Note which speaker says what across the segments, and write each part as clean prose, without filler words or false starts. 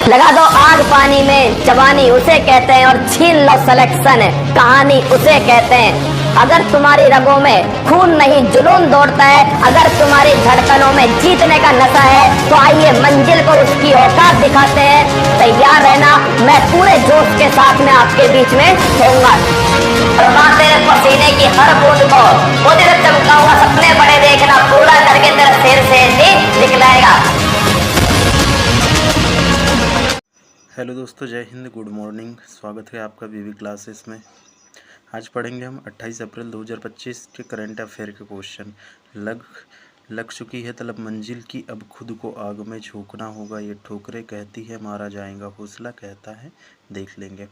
Speaker 1: लगा दो आग पानी में, जवानी उसे कहते हैं और छीन लो सिलेक्शन, कहानी उसे कहते हैं। अगर तुम्हारी रगों में खून नहीं जुनून दौड़ता है, अगर तुम्हारी धड़कनों में जीतने का नशा है, तो आइए मंजिल को उसकी औकात दिखाते हैं। तैयार रहना, मैं पूरे जोश के साथ में आपके बीच में होऊंगा। और तेरे पसीने की हर बूंद को उधर चमकाऊंगा, सपने बड़े देखना, पूरा करके तेरा शेर से दिखलाएगा।
Speaker 2: हेलो दोस्तों, जय हिंद, गुड मॉर्निंग। स्वागत है आपका वीवी क्लासेस में। आज पढ़ेंगे हम 28 अप्रैल 2025 के करंट अफेयर के क्वेश्चन। लग चुकी है तलब मंजिल की, अब खुद को आग में झोंकना होगा। ये ठोकरें कहती है मारा जाएगा, हौसला कहता है देख लेंगे।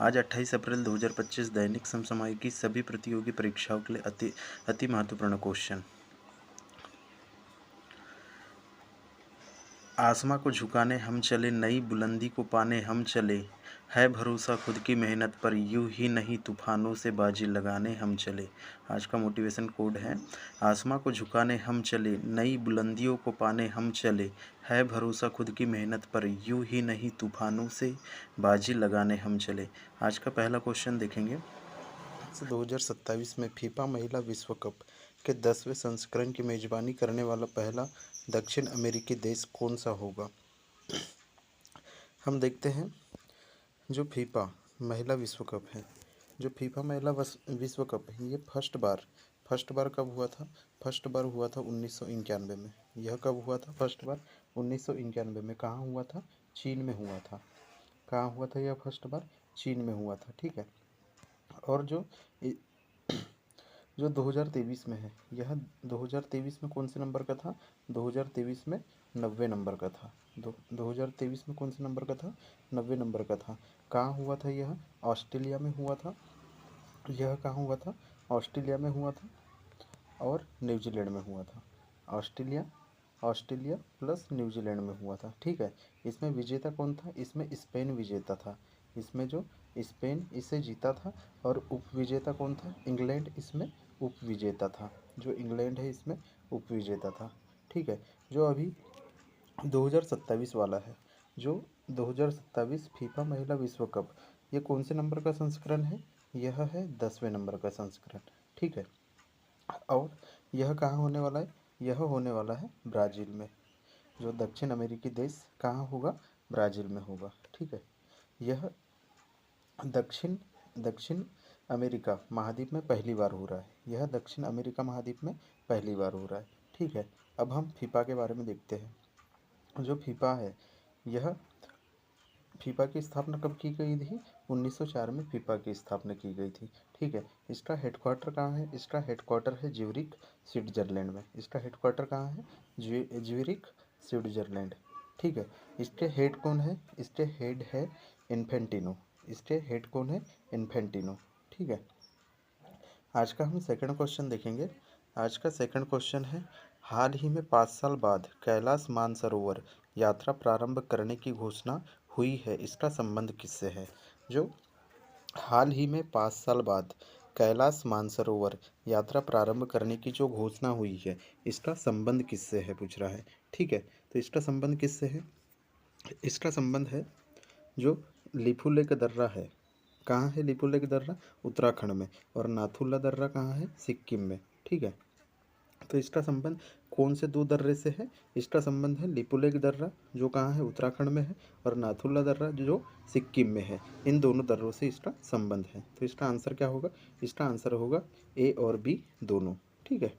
Speaker 2: आज 28 अप्रैल 2025 दैनिक समसामयिक की सभी प्रतियोगी परीक्षाओं के लिए अति महत्वपूर्ण क्वेश्चन। आसमां को झुकाने हम चले, नई बुलंदी को पाने हम चले, है भरोसा खुद की मेहनत पर, यूं ही नहीं तूफानों से बाजी लगाने हम चले। आज का मोटिवेशन कोड है, आसमां को झुकाने हम चले, नई बुलंदियों को पाने हम चले, है भरोसा खुद की मेहनत पर, यूं ही नहीं तूफानों से बाजी लगाने हम चले। आज का पहला क्वेश्चन देखेंगे। 2027 में फीफा महिला विश्व कप के 10वें संस्करण की मेजबानी करने वाला पहला दक्षिण अमेरिकी देश कौन सा होगा। हम देखते हैं, जो फीफा महिला विश्व कप है, जो फीफा महिला विश्व कप है, ये फर्स्ट बार कब हुआ था? फर्स्ट बार हुआ था 1991 में। यह कब हुआ था? फर्स्ट बार 1991 में। कहाँ हुआ था? चीन में हुआ था। कहाँ हुआ था यह फर्स्ट बार? चीन में हुआ था। ठीक है। और जो 2023 में है, यह 2023 में कौन से नंबर का था? 2023 में 90 नंबर का था। 2023 में कौन से नंबर का था? 90 नंबर का था। कहाँ हुआ था यह? ऑस्ट्रेलिया में हुआ था। यह कहाँ हुआ था? ऑस्ट्रेलिया में हुआ था और न्यूजीलैंड में हुआ था। ऑस्ट्रेलिया प्लस न्यूजीलैंड में हुआ था। ठीक है। इसमें विजेता कौन था? इसमें स्पेन विजेता था। इसमें जो स्पेन इसे जीता था। और उपविजेता कौन था? इंग्लैंड इसमें उपविजेता था। जो इंग्लैंड है इसमें उपविजेता था। ठीक है। जो अभी 2027 वाला है, जो 2027 फीफा महिला विश्व कप, ये कौन से नंबर का संस्करण है? यह है 10वें नंबर का संस्करण। ठीक है। और यह कहाँ होने वाला है? यह होने वाला है ब्राज़ील में। जो दक्षिण अमेरिकी देश कहाँ होगा? ब्राज़ील में होगा। ठीक है। यह दक्षिण अमेरिका महाद्वीप में पहली बार हो रहा है। यह दक्षिण अमेरिका महाद्वीप में पहली बार हो रहा है। ठीक है। अब हम फीफा के बारे में देखते हैं। जो फीफा है, यह फीफा की स्थापना कब की गई थी? 1904 में फीफा की स्थापना की गई थी। ठीक है। इसका हेडक्वार्टर कहाँ है? इसका हेडक्वार्टर है ज्यूरिख, स्विट्जरलैंड में। इसका हेडक्वार्टर कहाँ है? Zurich, Switzerland. ठीक है। इसके हेड कौन है? इसके हेड है इन्फेंटिनो। इसके हेड कौन है? इन्फेंटिनो। ठीक है। आज का हम सेकंड क्वेश्चन देखेंगे। आज का सेकंड क्वेश्चन है, हाल ही में 5 साल बाद कैलाश मानसरोवर यात्रा प्रारंभ करने की घोषणा हुई है, इसका संबंध किससे है? जो हाल ही में 5 साल बाद कैलाश मानसरोवर यात्रा प्रारंभ करने की जो घोषणा हुई है, इसका संबंध किससे है पूछ रहा है। ठीक है। तो इसका संबंध किससे है? इसका संबंध है जो लिपुलेख का दर्रा है। कहाँ है लिपुलेख दर्रा? उत्तराखंड में। और नाथुला दर्रा कहाँ है? सिक्किम में। ठीक है। तो इसका संबंध कौन से दो दर्रे से है? इसका संबंध है लिपुलेख दर्रा, जो कहाँ है? उत्तराखंड में है, और नाथुला दर्रा जो सिक्किम में है। इन दोनों दर्रों से इसका संबंध है। तो इसका आंसर क्या होगा? इसका आंसर होगा ए और बी दोनों। ठीक है।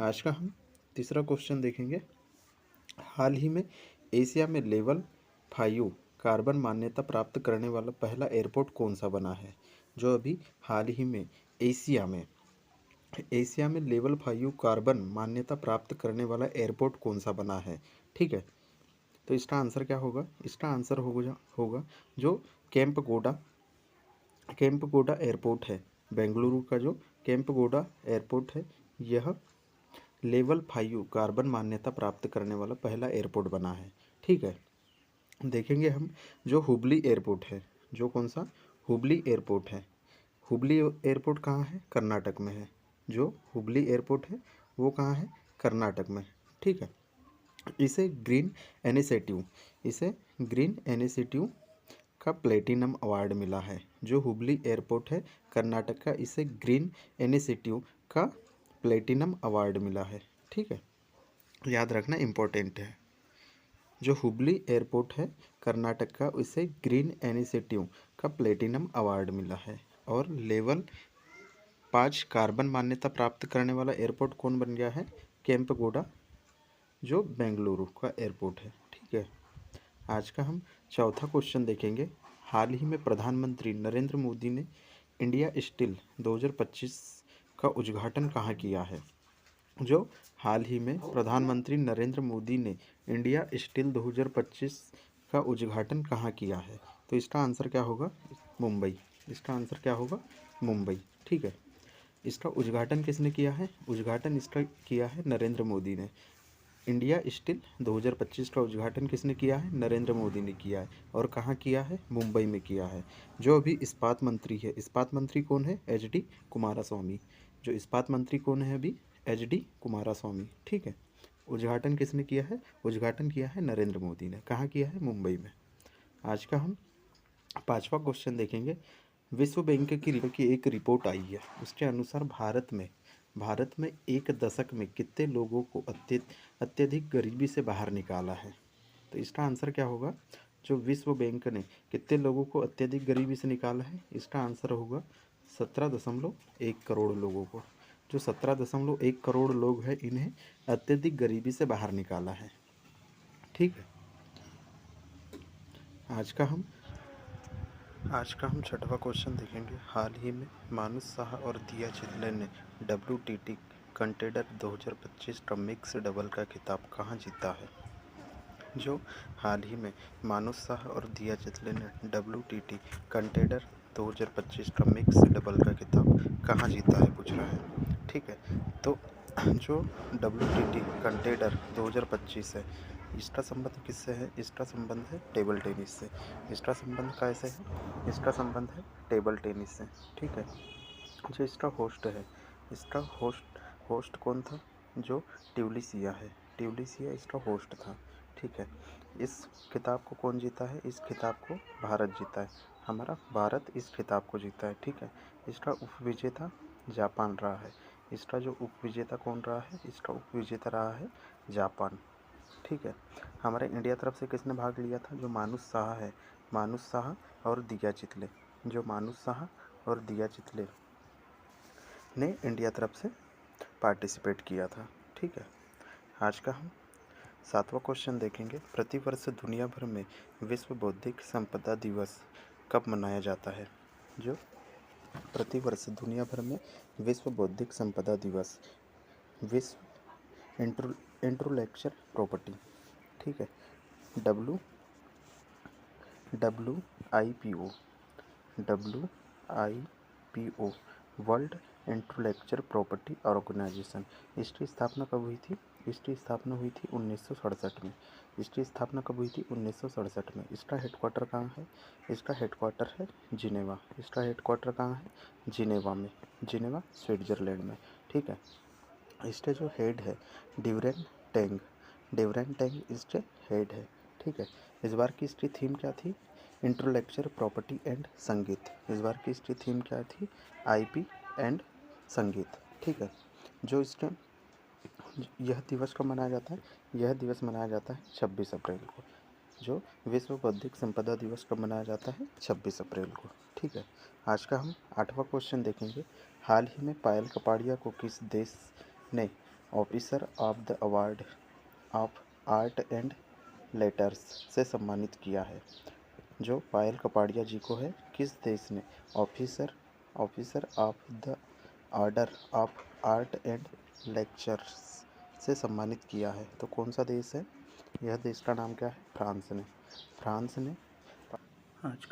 Speaker 2: आज का हम तीसरा क्वेश्चन देखेंगे। हाल ही में एशिया में लेवल 5 कार्बन मान्यता प्राप्त करने वाला पहला एयरपोर्ट कौन सा बना है? जो अभी हाल ही में एशिया में लेवल 5 कार्बन मान्यता प्राप्त करने वाला एयरपोर्ट कौन सा बना है? ठीक है। तो इसका आंसर क्या होगा? इसका आंसर होगा जो केम्पगोडा एयरपोर्ट है। बेंगलुरु का जो केम्पगोडा एयरपोर्ट है, यह लेवल 5 कार्बन मान्यता प्राप्त करने वाला पहला एयरपोर्ट बना है। ठीक है। देखेंगे हम जो हुबली एयरपोर्ट है, जो कौन सा? हुबली एयरपोर्ट है। हुबली एयरपोर्ट कहाँ है? कर्नाटक में है। जो हुबली एयरपोर्ट है वो कहाँ है? कर्नाटक में। ठीक है। इसे ग्रीन इनिशिएटिव का प्लेटिनम अवार्ड मिला है। जो हुबली एयरपोर्ट है कर्नाटक का, इसे ग्रीन इनिशिएटिव का प्लेटिनम अवार्ड मिला है। ठीक है, याद रखना, इम्पोर्टेंट है। जो हुबली एयरपोर्ट है कर्नाटक का, उसे ग्रीन इनिशिएटिव का प्लेटिनम अवार्ड मिला है। और लेवल 5 कार्बन मान्यता प्राप्त करने वाला एयरपोर्ट कौन बन गया है? केम्पगोड़ा, जो बेंगलुरु का एयरपोर्ट है। ठीक है, आज का हम चौथा क्वेश्चन देखेंगे। हाल ही में प्रधानमंत्री नरेंद्र मोदी ने इंडिया स्टील 2025 का उद्घाटन कहाँ किया है? जो हाल ही में प्रधानमंत्री नरेंद्र मोदी ने इंडिया स्टील 2025 का उद्घाटन कहाँ किया है? तो इसका आंसर क्या होगा? मुंबई। इसका आंसर क्या होगा? मुंबई। ठीक है, इसका उद्घाटन किसने किया है? उद्घाटन इसका किया है नरेंद्र मोदी ने। इंडिया स्टील 2025 का उद्घाटन किसने किया है? नरेंद्र मोदी ने किया है। और कहाँ किया है? मुंबई में किया है। जो अभी इस्पात मंत्री है, इस्पात मंत्री कौन है? एच.डी. कुमारस्वामी। जो इस्पात मंत्री कौन है अभी? एच.डी. कुमारस्वामी। ठीक है, उद्घाटन किसने किया है? उद्घाटन किया है नरेंद्र मोदी ने। कहाँ किया है? मुंबई में। आज का हम पांचवा क्वेश्चन देखेंगे। विश्व बैंक की एक रिपोर्ट आई है, उसके अनुसार भारत में एक दशक में कितने लोगों को अत्यधिक गरीबी से बाहर निकाला है? तो इसका आंसर क्या होगा? जो विश्व बैंक ने कितने लोगों को अत्यधिक गरीबी से निकाला है? इसका आंसर होगा 17.1 करोड़ लोगों को। जो 17.1 करोड़ लोग हैं, इन्हें अत्यधिक गरीबी से बाहर निकाला है। ठीक है, आज का हम छठवां क्वेश्चन देखेंगे। हाल ही में मानुष साहा और दिया चिदले ने WTT कंटेंडर 2025 का मिक्स डबल का खिताब कहाँ जीता है? जो हाल ही में मानुष साहा और दिया चिदले ने WTT कंटेंडर 2025 का मिक्स डबल का खिताब कहाँ जीता है, पूछ रहा है। ठीक है, तो जो WTT कंटेंडर 2025 है, इसका संबंध किससे है? इसका संबंध है टेबल टेनिस से। इसका संबंध कैसे है? इसका संबंध है टेबल टेनिस से। ठीक है, जो इसका होस्ट है, इसका होस्ट कौन था? जो ट्यूलिसिया है, ट्यूलिसिया इसका होस्ट था। ठीक है, इस खिताब को कौन जीता है? इस खिताब को भारत जीता है। हमारा भारत इस खिताब को जीता है। ठीक है, इसका उपविजेता जापान रहा है। इसका जो उपविजेता कौन रहा है? इसका उपविजेता रहा है जापान। ठीक है, हमारे इंडिया तरफ से किसने भाग लिया था? जो मानुष साहा है, मानुष साहा और दिया चिदले। जो मानुष साहा और दिया चिदले ने इंडिया तरफ से पार्टिसिपेट किया था। ठीक है, आज का हम सातवां क्वेश्चन देखेंगे। प्रतिवर्ष दुनिया भर में विश्व बौद्धिक संपदा दिवस कब मनाया जाता है? जो प्रतिवर्ष दुनिया भर में विश्व बौद्धिक संपदा दिवस, विश्व इंटेलेक्चुअल प्रॉपर्टी, ठीक है, WIPO world intellectual property organization. इसकी स्थापना कब हुई थी? इसकी स्थापना हुई थी 1967 में। इसकी स्थापना कब हुई थी? 1967 में। इसका हेडक्वार्टर कहाँ है? इसका हेडक्वार्टर है जिनेवा। इसका हेडक्वार्टर कहाँ है? जिनेवा में, जिनेवा स्विट्जरलैंड में। ठीक है, इसके जो हेड है ड्यूरेन टेंग इसके हेड है। ठीक है, इस बार की इसकी थीम क्या थी? इंटेलेक्चुअल प्रॉपर्टी एंड संगीत। इस बार की इसकी थीम क्या थी? IP एंड संगीत। ठीक है, जो इसके यह दिवस कब मनाया जाता है? यह दिवस मनाया जाता है 26 अप्रैल को। जो विश्व बौद्धिक संपदा दिवस कब मनाया जाता है? 26 अप्रैल को। ठीक है, आज का हम आठवां क्वेश्चन देखेंगे। हाल ही में पायल कपाड़िया को किस देश ने officer of the award of art and letters से सम्मानित किया है? जो पायल कपाड़िया जी को है, किस देश ने officer of the order of art and lectures से सम्मानित किया है? तो कौन सा देश है? यह देश का नाम क्या है? फ्रांस ने। आज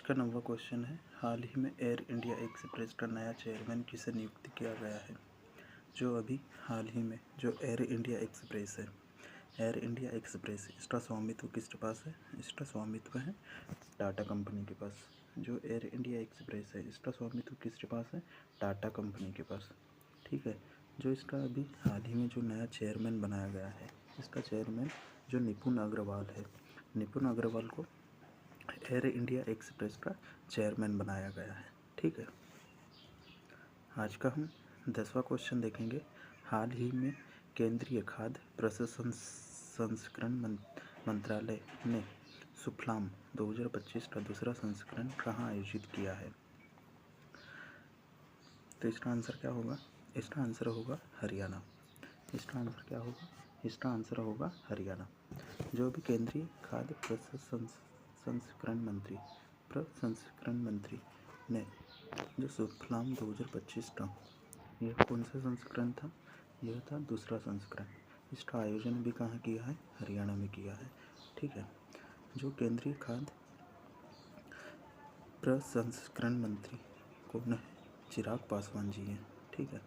Speaker 2: का 9वां क्वेश्चन है। हाल ही में एयर इंडिया एक्सप्रेस का नया चेयरमैन किसे नियुक्त किया गया है? जो अभी हाल ही में जो एयर इंडिया एक्सप्रेस है, एयर इंडिया एक्सप्रेस, इसका स्वामित्व किसके पास है? इसका स्वामित्व है टाटा कंपनी के पास। जो एयर इंडिया एक्सप्रेस है, इसका स्वामित्व किसके पास है? टाटा कंपनी के पास। ठीक है, जो इसका अभी हाल ही में जो नया चेयरमैन बनाया गया है, इसका चेयरमैन जो निपुण अग्रवाल है, निपुण अग्रवाल को एयर इंडिया एक्सप्रेस का चेयरमैन बनाया गया है। ठीक है, आज का हम 10वां क्वेश्चन देखेंगे। हाल ही में केंद्रीय खाद्य प्रसंस्करण मंत्रालय ने सुफलाम 2025 का दूसरा संस्करण कहाँ आयोजित किया है? तो इसका आंसर क्या होगा? इसका आंसर होगा हरियाणा। इसका आंसर क्या होगा? इसका आंसर होगा हरियाणा। जो भी केंद्रीय खाद्य प्रसंस्करण मंत्री ने जो सुफलाम 2025 का, यह कौन सा संस्करण था? यह था दूसरा संस्करण। इसका आयोजन भी कहाँ किया है? हरियाणा में किया है। ठीक है, जो केंद्रीय खाद्य प्रसंस्करण मंत्री कौन है? चिराग पासवान जी हैं। ठीक है,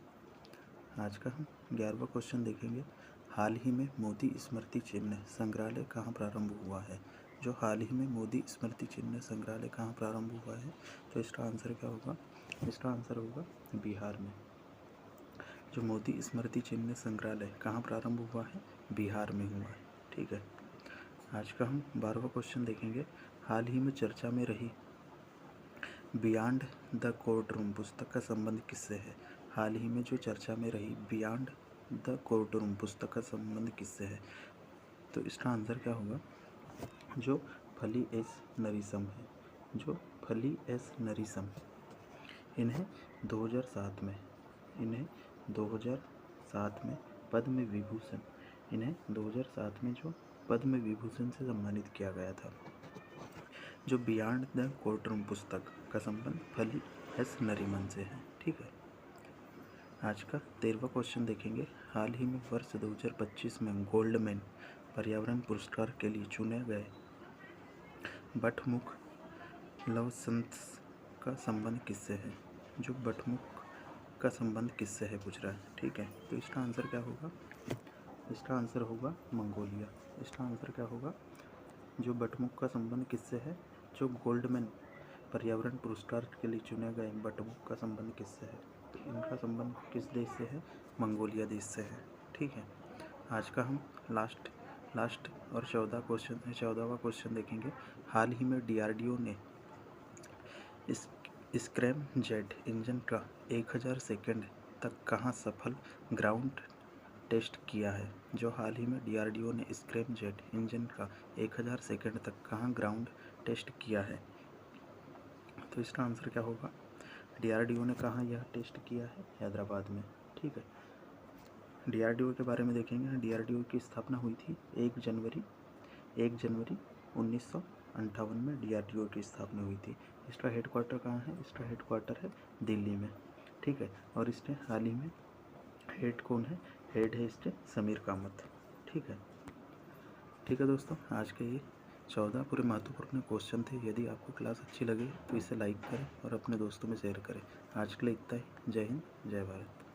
Speaker 2: आज का हम 11वां क्वेश्चन देखेंगे। हाल ही में मोदी स्मृति चिन्ह संग्रहालय कहाँ प्रारंभ हुआ है? जो हाल ही में मोदी स्मृति चिन्ह संग्रहालय कहाँ प्रारंभ हुआ है? तो इसका आंसर क्या होगा? इसका आंसर होगा बिहार में। जो मोदी स्मृति चिन्ह संग्रहालय कहाँ प्रारंभ हुआ है? बिहार में हुआ है। ठीक है, आज का हम 12वां क्वेश्चन देखेंगे। हाल ही में चर्चा में रही बियॉन्ड द कोर्ट रूम पुस्तक का संबंध किससे है? हाल ही में जो चर्चा में रही बियॉन्ड द कोर्ट रूम पुस्तक का संबंध किससे है? तो इसका आंसर क्या होगा? जो फली एस नरीसम है, जो फली एस नरीसम, इन्हें 2007 में पद्म विभूषण, इन्हें 2007 में जो पद्म विभूषण से सम्मानित किया गया था। जो बियॉन्ड द कोर्ट रूम पुस्तक का संबंध फली एस नरीमन से है। ठीक है, आज का 13वां क्वेश्चन देखेंगे। हाल ही में वर्ष 2025 में गोल्डमैन पर्यावरण पुरस्कार के लिए चुने गए बटमुख लवसंस का संबंध किससे है? जो बटमुख का संबंध किससे है पूछ रहा है। ठीक है, तो इसका आंसर क्या होगा? इसका आंसर होगा मंगोलिया। इसका आंसर क्या होगा? जो बटमुख का संबंध किससे है? जो गोल्डमैन पर्यावरण पुरस्कार के लिए चुने गए बटमुख का संबंध किससे है? तो इनका संबंध किस देश से है? मंगोलिया देश से है। ठीक है, आज का हम लास्ट और 14वां क्वेश्चन देखेंगे। हाल ही में DRDO ने स्क्रैम जेट इंजन का 1000 सेकेंड तक कहाँ सफल ग्राउंड टेस्ट किया है? जो हाल ही में DRDO ने स्क्रैम जेट इंजन का 1000 सेकेंड तक कहाँ ग्राउंड टेस्ट किया है? तो इसका आंसर क्या होगा? DRDO ने कहाँ यह टेस्ट किया है? हैदराबाद में। ठीक है, DRDO के बारे में देखेंगे। DRDO की स्थापना हुई थी 1 जनवरी 1958 में DRDO की स्थापना हुई थी। इसका हेडक्वार्टर कहाँ है? इसका हेडक्वार्टर है दिल्ली में। ठीक है, और इसके हाल ही में हेड कौन है? हेड है इसके समीर कामत। ठीक है दोस्तों, आज के ये 14 पूरे महत्वपूर्ण क्वेश्चन थे। यदि आपको क्लास अच्छी लगे तो इसे लाइक करें और अपने दोस्तों में शेयर करें। आज के लिए इतना ही। जय हिंद, जय भारत।